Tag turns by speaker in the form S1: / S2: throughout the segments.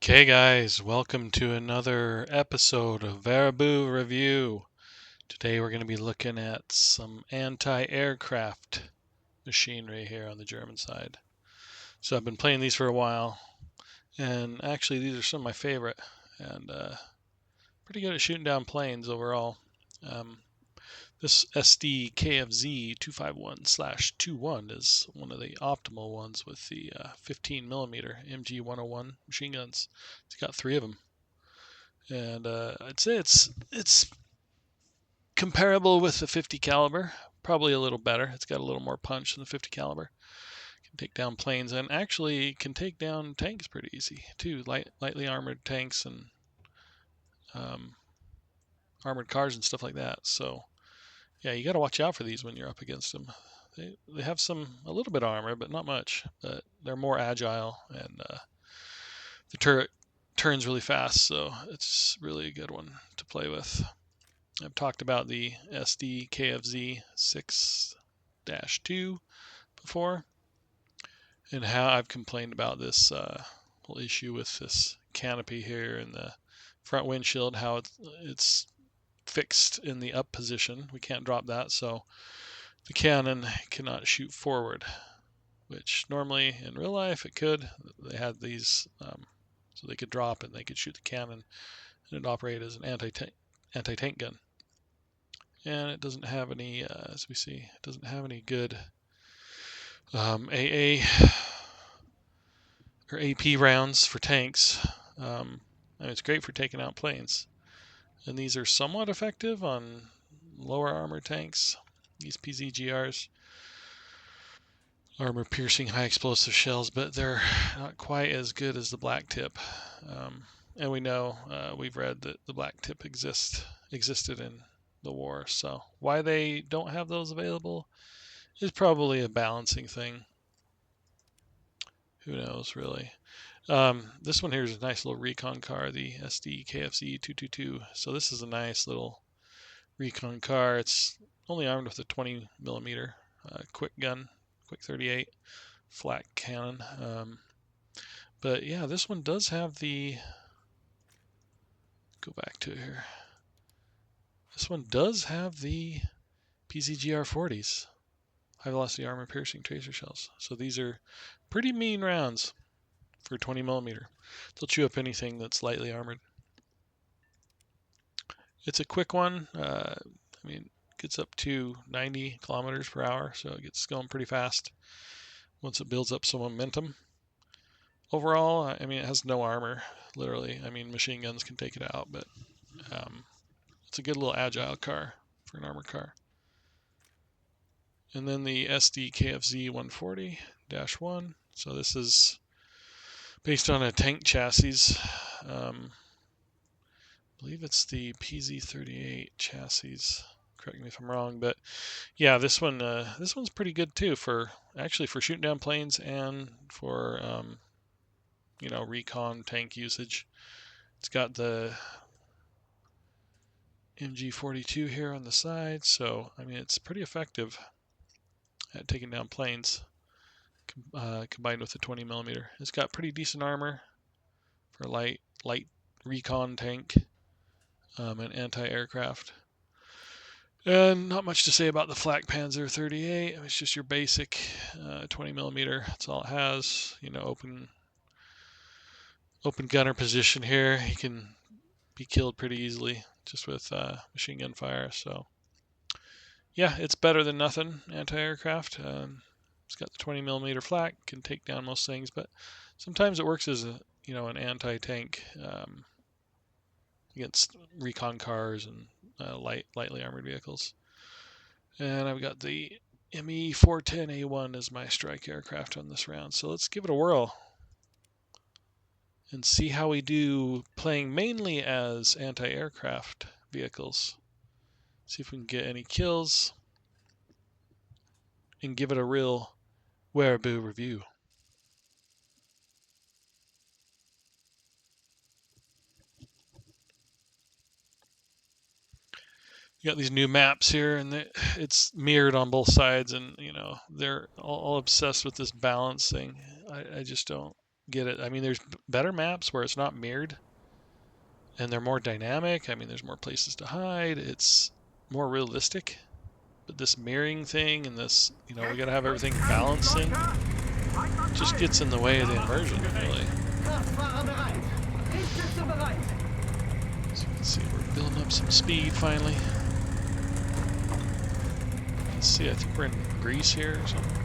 S1: Okay, guys, welcome to another episode of Wehraboo Review. Today we're going to be looking at some anti-aircraft machinery here on the German side. So I've been playing these for a while, and actually these are some of my favorite, and pretty good at shooting down planes overall. This Sd.Kfz 251/21 is one of the optimal ones with the 15mm MG101 machine guns. It's got 3 of them. And I'd say it's comparable with the 50 caliber, probably a little better. It's got a little more punch than the 50 caliber. Can take down planes and actually can take down tanks pretty easy too, lightly armored tanks and um, armored cars and stuff like that. So yeah, you got to watch out for these when you're up against them. They have a little bit of armor, but not much. But they're more agile, and the turret turns really fast, so it's really a good one to play with. I've talked about the Sd.Kfz 6-2 before, and how I've complained about this whole issue with this canopy here in the front windshield, how it's fixed in the up position. We can't drop that, so the cannon cannot shoot forward, which normally in real life it could. They had these so they could drop and they could shoot the cannon, and it operated as an anti-tank gun. And it doesn't have any, as we see, it doesn't have any good AA or AP rounds for tanks. It's great for taking out planes. And these are somewhat effective on lower armor tanks, these PZGRs. Armor piercing high explosive shells, but they're not quite as good as the black tip. And we know, we've read that the black tip existed in the war. So why they don't have those available is probably a balancing thing. Who knows, really. This one here is a nice little recon car, the Sd.Kfz 222. So this is a nice little recon car. It's only armed with a 20mm quick gun, quick 38 flat cannon. But yeah, this one does have the, go back to it here. This one does have the PZGR 40s, high velocity armor piercing tracer shells. So these are pretty mean rounds for 20mm. They'll chew up anything that's lightly armored. It's a quick one. Gets up to 90 kilometers per hour, so it gets going pretty fast once it builds up some momentum. Overall, it has no armor, literally. Machine guns can take it out, but it's a good little agile car for an armored car. And then the Sd.Kfz 140-1. So this is based on a tank chassis. I believe it's the PZ38 chassis. Correct me if I'm wrong, but yeah, this one's pretty good too for shooting down planes and for recon tank usage. It's got the MG42 here on the side, so it's pretty effective at taking down planes combined with the 20mm. It's got pretty decent armor for light recon tank and anti-aircraft. And not much to say about the Flak Panzer 38. It's just your basic 20mm. That's all it has. Open gunner position here. He can be killed pretty easily just with machine gun fire. So yeah, it's better than nothing anti-aircraft. It's got the 20mm flak, can take down most things, but sometimes it works as an anti-tank against recon cars and lightly armored vehicles. And I've got the ME410A1 as my strike aircraft on this round. So let's give it a whirl and see how we do playing mainly as anti-aircraft vehicles. See if we can get any kills and give it a real Wehrboo review. You got these new maps here, and it's mirrored on both sides, and they're all obsessed with this balance thing. I just don't get it. I mean, there's better maps where it's not mirrored and they're more dynamic. I mean, there's more places to hide. It's more realistic. But this mirroring thing and this, you know, we gotta have everything balancing, just gets in the way of the immersion, really. So you can see we're building up some speed finally. Let's see, I think we're in Greece here or something.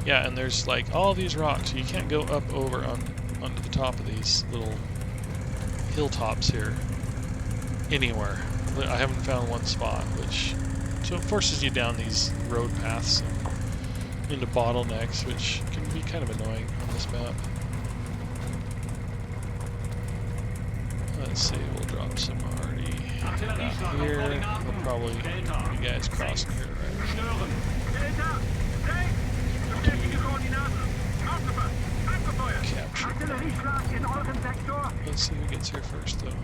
S1: Yeah, and there's like all these rocks. You can't go up over onto the top of these little hilltops here anywhere. I haven't found one spot, so it forces you down these road paths and into bottlenecks, which can be kind of annoying on this map. Let's see, we'll drop some already down here. We'll probably you guys crossing here, right? Capture. Let's see who gets here first, though, huh?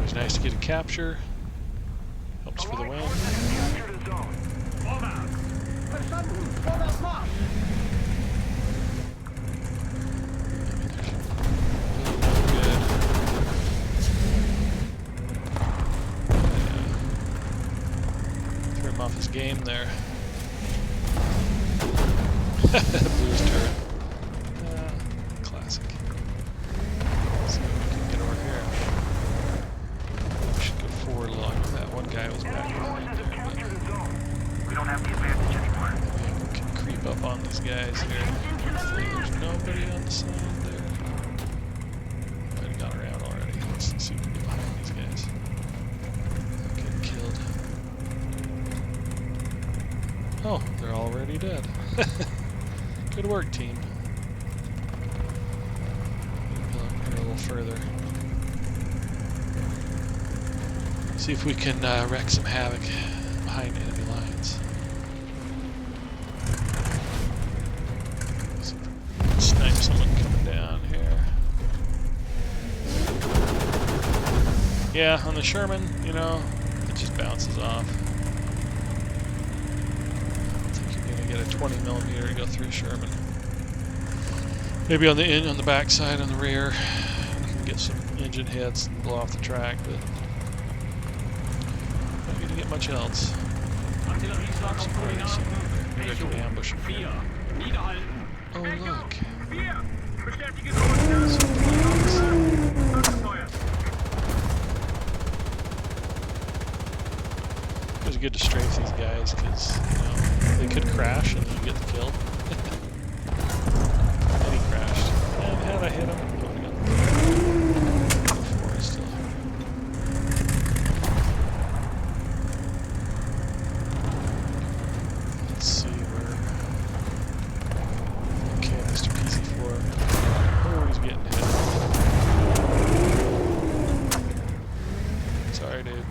S1: It's nice to get a capture. Helps for the win. Threw him off his game there. Blew his turret. Classic. Let's see what we can get over here. We should go forward along with that. One guy was back behind there, but
S2: we don't have the advantage anymore.
S1: maybe we can creep up on these guys here. Hopefully there's nobody on the side there. Might have gone around already. Let's see if we can get behind these guys. Getting killed. Oh, they're already dead. Good work, team. Go up here a little further. See if we can wreak some havoc behind enemy lines. See if we can snipe someone coming down here. Yeah, on the Sherman, you know, it just bounces off. I think you're gonna get a 20mm to go through Sherman. Maybe on the back side, on the rear, you can get some engine hits and blow off the track, but not gonna get much else. Maybe I can ambush him. Oh look. It was good to strafe these guys because, you know, they could crash and you get the kill. And he crashed. And had I hit him, I would have got the kill. Before he's still here. Let's see where. Okay, Mr. PC4. Oh, he's getting hit. Sorry, dude.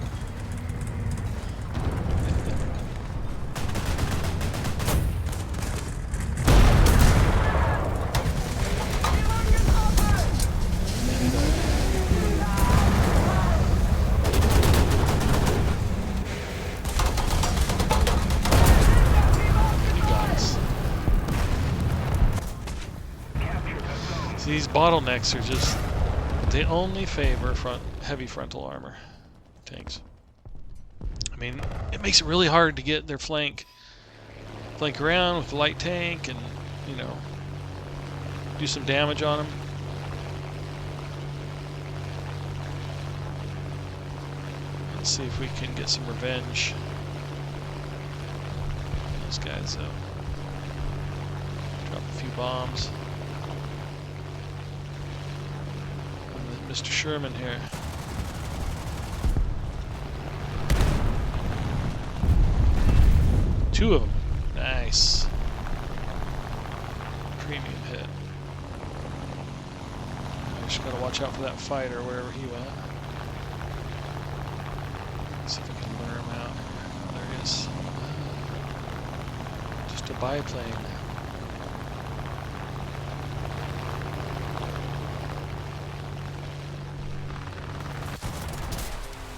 S1: These bottlenecks are just, they only favor heavy frontal armor tanks. I mean, it makes it really hard to get their flank around with the light tank and, you know, do some damage on them. Let's see if we can get some revenge. Those guys up. Drop a few bombs. Mr. Sherman here. Two of them. Nice. Premium hit. I just gotta watch out for that fighter wherever he went. See if I can lure him out. There he is. Just a biplane.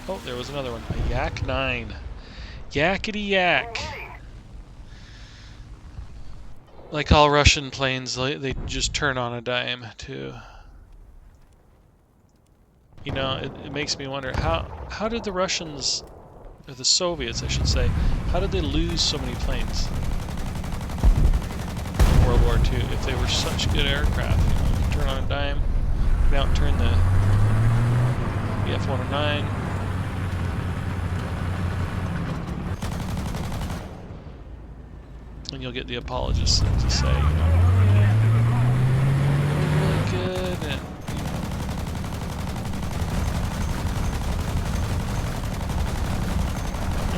S1: Oh, there was another one. A Yak 9. Yakety yak. Like all Russian planes, they just turn on a dime too. You know, it makes me wonder how did the Russians, or the Soviets, I should say, how did they lose so many planes in World War II if they were such good aircraft? You know, you turn on a dime, you can outturn the F-109. And you'll get the apologists to say, you know, we're really good, and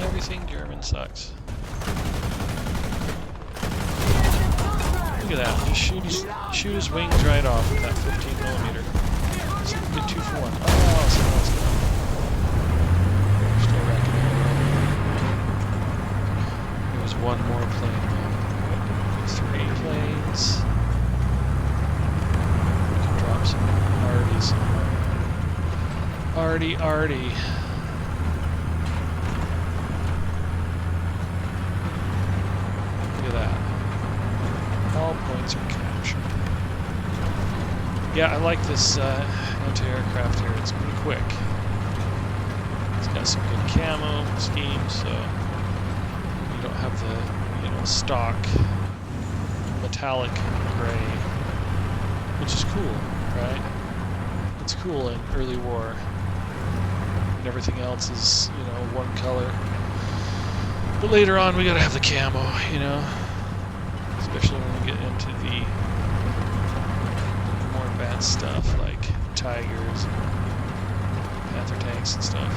S1: everything German sucks. Look at that. Just shoot his wings right off with that 15mm. See if we can get 2 for 1. Oh, someone's gone. Still wrecking it. There was one more plane though. 3 planes. We can drop some arties. Arty. Look at that. All points are captured. Yeah, I like this anti-aircraft here. It's pretty quick. It's got some good camo schemes, so you don't have the, you know, stock metallic gray, which is cool, right? It's cool in early war. And everything else is, you know, one color. But later on, we gotta have the camo, you know? Especially when we get into the more advanced stuff like Tigers and Panther tanks and stuff.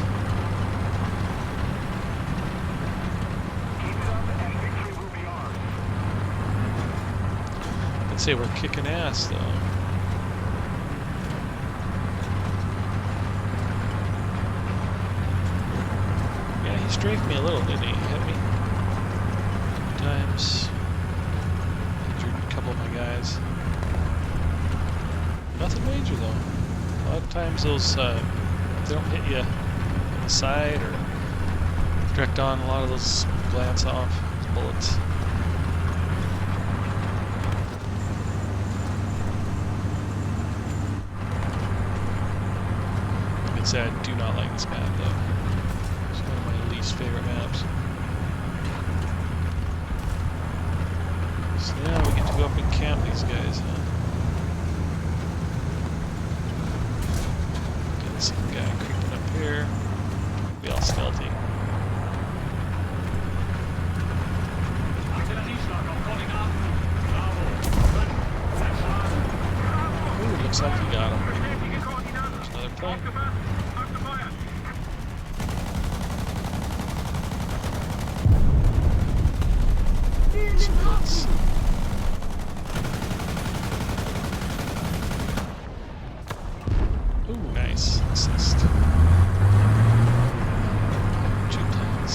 S1: I'd say we're kicking ass though. Yeah, he strafed me a little, didn't he? He hit me a few times. Of my guys. Nothing major though. A lot of times those they don't hit you on the side or direct on. A lot of those glance off bullets. I can say I do not like this map though. It's one of my least favorite maps. So now we get to go up and camp these guys, huh? Get some guy creeping up here. Be all stealthy. Ooh, looks like he got him. There's another plane. Ooh, nice. Assist. 2 planes.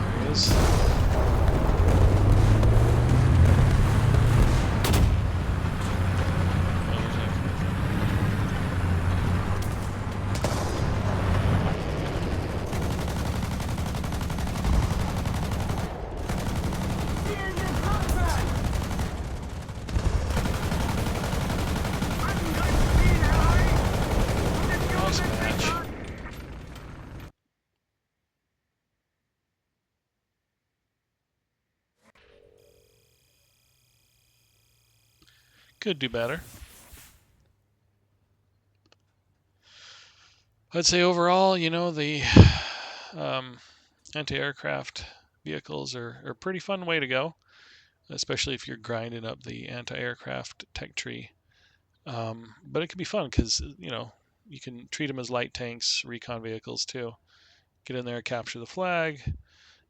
S1: There he is. Could do better. I'd say overall, you know, the anti-aircraft vehicles are a pretty fun way to go, especially if you're grinding up the anti-aircraft tech tree. But it can be fun because, you know, you can treat them as light tanks, recon vehicles too. Get in there, capture the flag,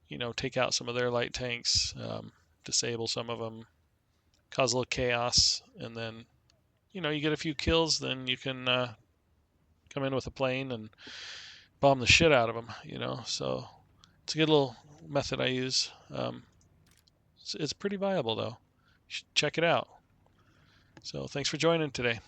S1: you know, take out some of their light tanks, disable some of them, cause a little chaos, and then you get a few kills, then you can come in with a plane and bomb the shit out of them. So it's a good little method I use. It's pretty viable though. You should check it out. So thanks for joining today.